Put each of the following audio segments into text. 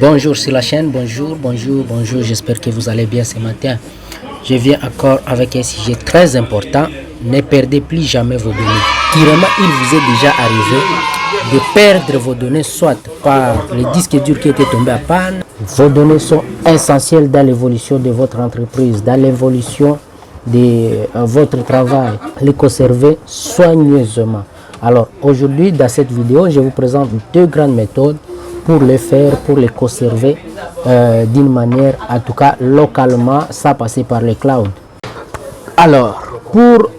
Bonjour sur la chaîne, bonjour, j'espère que vous allez bien ce matin. Je viens encore avec un sujet très important, ne perdez plus jamais vos données. Sûrement, il vous est déjà arrivé de perdre vos données, soit par le disque dur qui était tombé à panne. Vos données sont essentielles dans l'évolution de votre entreprise, dans l'évolution de votre travail. Les conserver soigneusement. Alors aujourd'hui, dans cette vidéo, je vous présente deux grandes méthodes pour les faire, pour les conserver d'une manière, en tout cas localement, sans passer par le cloud. Alors, pour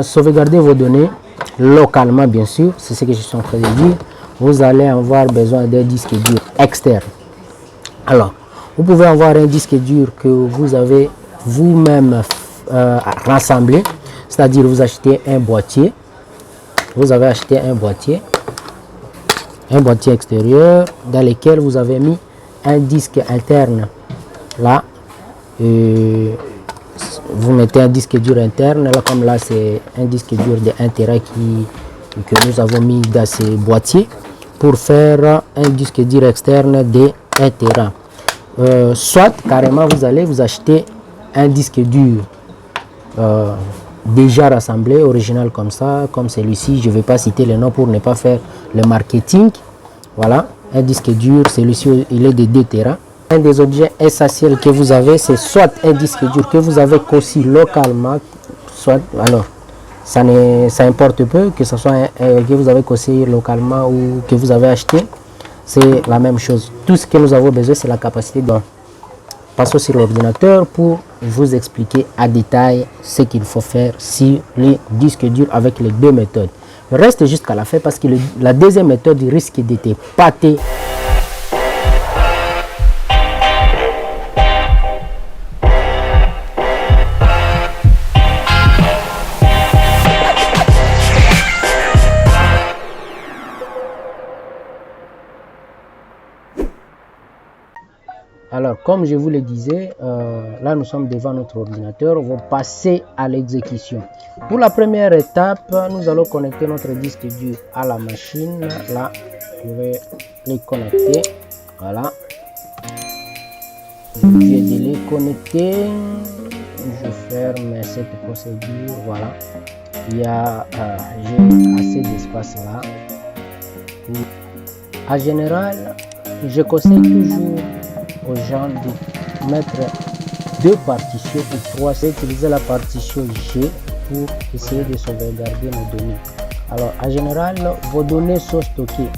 sauvegarder vos données localement, bien sûr, c'est ce que je suis en train de dire, vous allez avoir besoin d'un disque dur externe. Alors, vous pouvez avoir un disque dur que vous avez vous-même rassemblé, c'est-à-dire vous achetez un boîtier, vous avez acheté un boîtier extérieur dans lequel vous avez mis un disque interne. Là, vous mettez un disque dur interne. Là, comme là, c'est un disque dur de 1 Tera que nous avons mis dans ce boîtier pour faire un disque dur externe de 1 Tera. Soit carrément vous allez vous acheter un disque dur déjà rassemblé, original comme ça, comme celui-ci. Je ne vais pas citer le nom pour ne pas faire le marketing. Voilà, un disque dur, celui-ci il est de 2 Tera. Un des objets essentiels que vous avez, c'est soit un disque dur que vous avez conçu localement, soit, alors ça importe peu que ce soit que vous avez conçu localement ou que vous avez acheté, c'est la même chose. Tout ce que nous avons besoin, c'est la capacité de passer sur l'ordinateur pour vous expliquer à détail ce qu'il faut faire sur les disques durs avec les deux méthodes. Reste jusqu'à la fin parce que la deuxième méthode risque d'être pâtée. Alors, comme je vous le disais, là nous sommes devant notre ordinateur, on va passer à l'exécution. Pour la première étape, nous allons connecter notre disque dur à la machine. Là, je vais les connecter. Voilà. Je viens de les connecter. Je ferme cette procédure. Voilà. Il y a j'ai assez d'espace là. En général, je conseille toujours aux gens de mettre deux partitions ou trois, c'est utiliser la partition G pour essayer de sauvegarder nos données. Alors en général, vos données sont stockées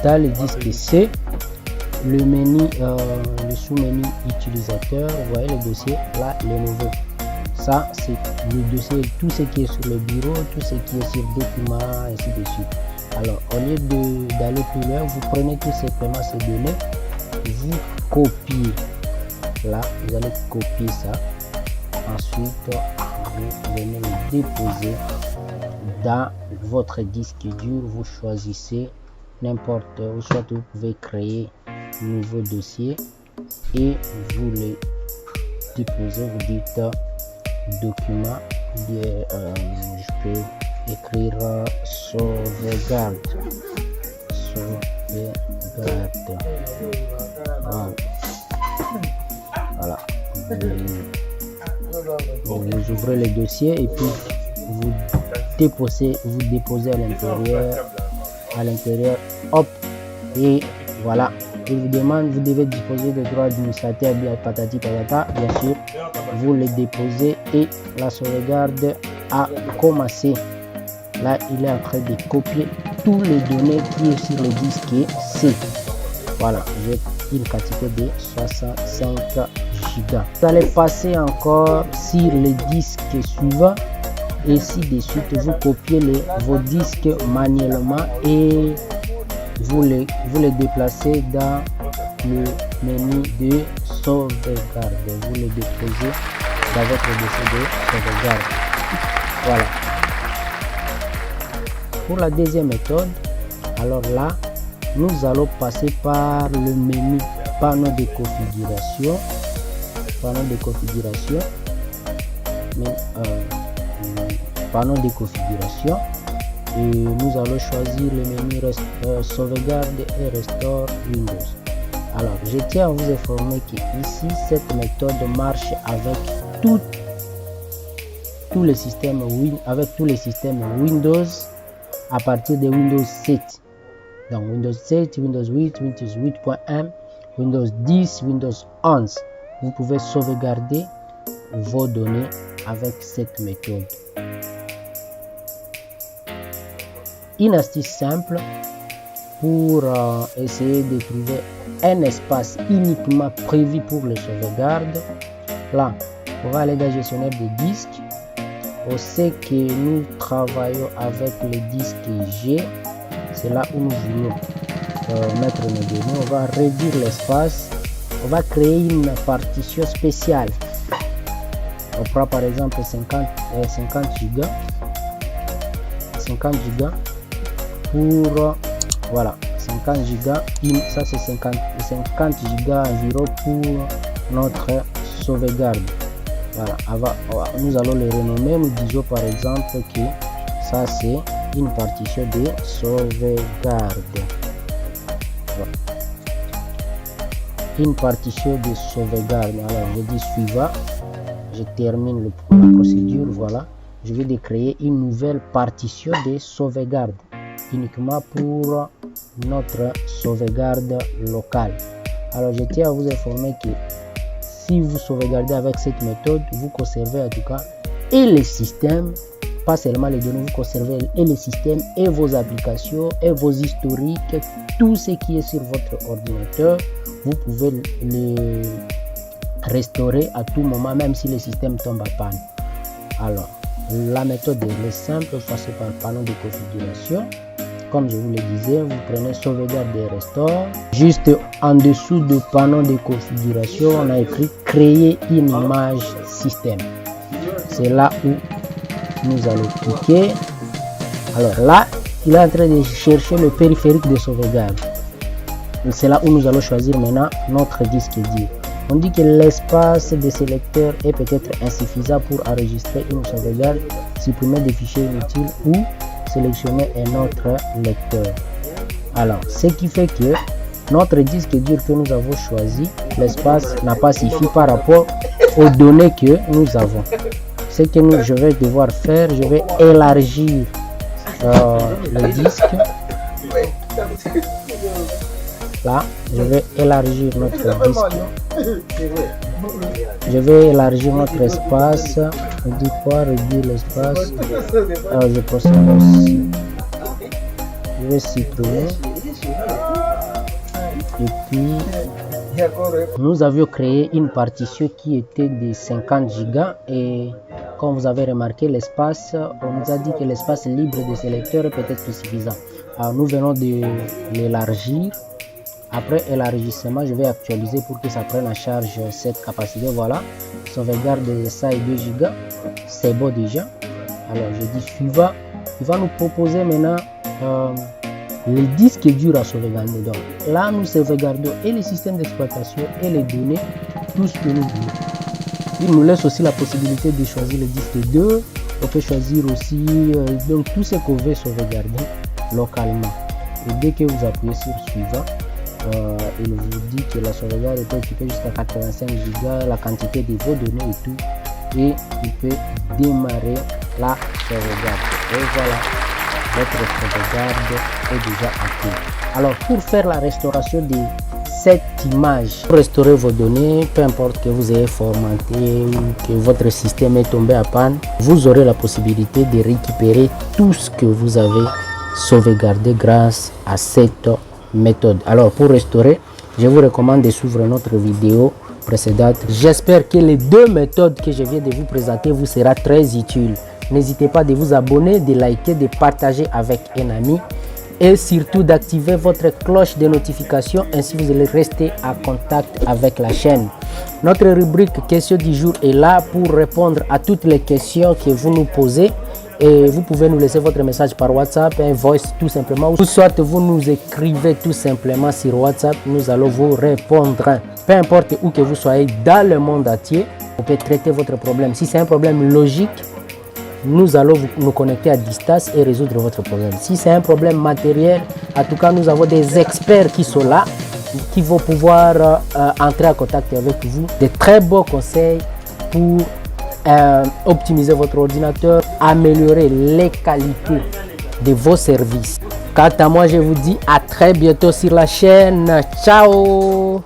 dans le disque C, le menu, le sous-menu utilisateur, vous voyez le dossier là, le nouveau. Ça c'est le dossier, tout ce qui est sur le bureau, tout ce qui est sur documents, ainsi de suite. Alors au lieu d'aller plus loin, vous prenez tout simplement ces données, vous copiez là, vous allez copier ça, ensuite vous venez le déposer dans votre disque dur. Vous choisissez n'importe où, soit vous pouvez créer un nouveau dossier et vous le déposez. Vous dites document, je peux écrire sauvegarde. Voilà, vous ouvrez le dossier et puis vous déposez à l'intérieur, hop, et voilà, il vous demande, vous devez disposer des droits administrateurs, bien patati patata, bien sûr, vous les déposez et la sauvegarde a commencé. Là, il est en train de copier toutes les données qui est sur le disque C. Voilà, j'ai une quantité de 65 gigas. Vous allez passer encore sur le disque suivant et ainsi de suite. Vous copiez vos disques manuellement et vous les déplacez dans le menu de sauvegarde. Vous les déposez dans votre dossier de sauvegarde. Voilà. Pour la deuxième méthode, alors là, nous allons passer par le menu panneau de configuration. Panneau de configuration. Et nous allons choisir le menu sauvegarde et restore Windows. Alors je tiens à vous informer que ici, cette méthode marche avec tous les systèmes Windows à partir de Windows 7. Donc Windows 7, Windows 8, Windows 8.1, Windows 10, Windows 11. Vous pouvez sauvegarder vos données avec cette méthode. Une astuce simple pour essayer de trouver un espace uniquement prévu pour les sauvegardes. Là, on va aller dans le gestionnaire des disques. On sait que nous travaillons avec les disques G. C'est là où nous voulons mettre nos données. On va réduire l'espace. On va créer une partition spéciale. On prend par exemple 50 Go. 50 Go pour voilà 50 Go. Ça c'est 50 Go environ pour notre sauvegarde. Voilà, nous allons le renommer. Nous disons par exemple que ça c'est une partition de sauvegarde. Voilà. Une partition de sauvegarde. Alors je dis suivant. Je termine la procédure. Voilà, je vais créer une nouvelle partition de sauvegarde uniquement pour notre sauvegarde locale. Alors je tiens à vous informer que si vous sauvegardez avec cette méthode, vous conservez en tout cas et les systèmes, pas seulement les données, vous conservez et les systèmes et vos applications et vos historiques, tout ce qui est sur votre ordinateur, vous pouvez les restaurer à tout moment, même si le système tombe à panne. Alors la méthode est simple, vous passez par le panneau de configuration. Comme je vous le disais, vous prenez sauvegarde et restore. Juste en dessous du panneau de configuration, on a écrit créer une image système. C'est là où nous allons cliquer. Alors là, il est en train de chercher le périphérique de sauvegarde. C'est là où nous allons choisir maintenant notre disque dur. On dit que l'espace des sélecteurs est peut-être insuffisant pour enregistrer une sauvegarde, supprimer des fichiers inutiles ou sélectionner un autre lecteur. Alors, ce qui fait que notre disque dur que nous avons choisi, l'espace n'a pas suffi par rapport aux données que nous avons. Ce que je vais devoir faire, je vais élargir le disque. Là, je vais élargir notre disque. Je vais élargir notre espace. On dit quoi? Réduire l'espace. Alors, je procède aussi. Je vais supprimer. Et puis, nous avions créé une partition qui était de 50 Go. Et comme vous avez remarqué, l'espace, on nous a dit que l'espace libre des sélecteurs est peut-être suffisant. Alors, nous venons de l'élargir. Après élargissement, je vais actualiser pour que ça prenne en charge cette capacité. Voilà, sauvegarde de ça et 2 Go, c'est beau déjà. Alors je dis suivant, il va nous proposer maintenant les disques durs à sauvegarder. Donc là, nous sauvegardons et les systèmes d'exploitation et les données, tout ce que nous voulons. Il nous laisse aussi la possibilité de choisir le disque 2. On peut choisir aussi donc tout ce qu'on veut sauvegarder localement. Et dès que vous appuyez sur suivant, il vous dit que la sauvegarde est occupée jusqu'à 85 Go, la quantité de vos données et tout, et il peut démarrer la sauvegarde. Et voilà, votre sauvegarde est déjà active. Alors pour faire la restauration de cette image, pour restaurer vos données, peu importe que vous ayez formaté ou que votre système est tombé à panne, vous aurez la possibilité de récupérer tout ce que vous avez sauvegardé grâce à cette méthode. Alors pour restaurer, je vous recommande de suivre notre vidéo précédente. J'espère que les deux méthodes que je viens de vous présenter vous sera très utile. N'hésitez pas de vous abonner, de liker, de partager avec un ami et surtout d'activer votre cloche de notification, ainsi vous allez rester en contact avec la chaîne. Notre rubrique questions du jour est là pour répondre à toutes les questions que vous nous posez. Et vous pouvez nous laisser votre message par WhatsApp, un voice tout simplement, ou soit vous nous écrivez tout simplement sur WhatsApp, nous allons vous répondre. Peu importe où que vous soyez dans le monde entier, on peut traiter votre problème. Si c'est un problème logique, nous allons nous connecter à distance et résoudre votre problème. Si c'est un problème matériel, en tout cas nous avons des experts qui sont là qui vont pouvoir entrer en contact avec vous. De très beaux conseils pour optimiser votre ordinateur, améliorer les qualités de vos services. Quant à moi, je vous dis à très bientôt sur la chaîne. Ciao!